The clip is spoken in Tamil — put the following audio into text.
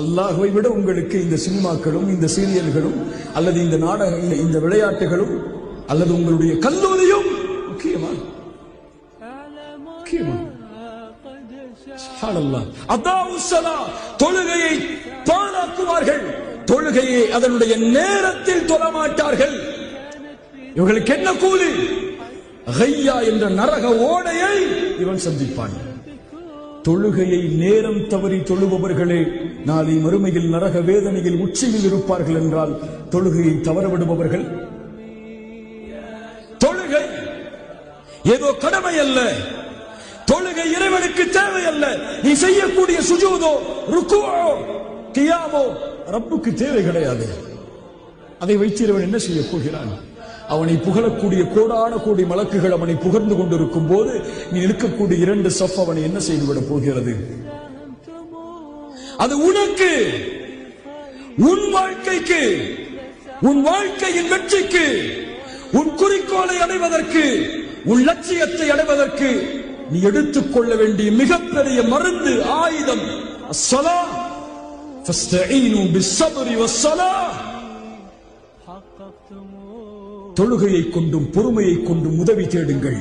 அல்லாஹ்வை விட உங்களுக்கு இந்த சினிமாக்களும் இந்த சீரியல்களும் அல்லது இந்த நாடக இந்த விளையாட்டுகளும் அல்லது உங்களுடைய கல்லூரியும் முக்கியமா? தொழுகையை பாழாக்குவார்கள், தொழுகையை அதனுடைய நேரத்தில் தொழமாட்டார்கள். இவர்களுக்கு என்ன கூலி? கையா என்ற நரக ஓடையை இவன் சந்திப்பான். தொழுகையை நேரம் தவறி தொழுபவர்களே நாளை மறுமையில் நரக வேதனையில் உச்சியில் இருப்பார்கள் என்றால் தொழுகையை தவறவிடுபவர்கள். தொழுகை ஏதோ கடமை அல்ல, தொழுகை இறைவனுக்கு தேவை அல்ல. நீ செய்யக்கூடிய சுஜூதோ ருக்குவோ கியாமோ ரப்புக்கு தேவை கிடையாது. அதை வைத்து இறைவன் என்ன செய்ய போகிறான்? அவனை புகழக்கூடிய கோடான கோடி மலக்குகள் அவனை புகழ்ந்து கொண்டிருக்கும் போது நீ இருக்கக்கூடிய 2 சஃப் அவனை என்ன செய்துவிட போகிறது? அது உனக்கு, உன் வாழ்க்கைக்கு, உன் வாழ்க்கையின் வெற்றிக்கு, உன் குறிக்கோளை அடைவதற்கு, உன் லட்சியத்தை அடைவதற்கு நீ எடுத்துக்கொள்ள வேண்டிய மிகப்பெரிய மருந்து, ஆயுதம். அஸ்ஸலாஹ் ஃபஸ்தஈனு பிஸ்ஸப்ரி வஸ்ஸலாஹ். தொழுகையை கொண்டும் பொறுமையை கொண்டும் உதவி தேடுங்கள்.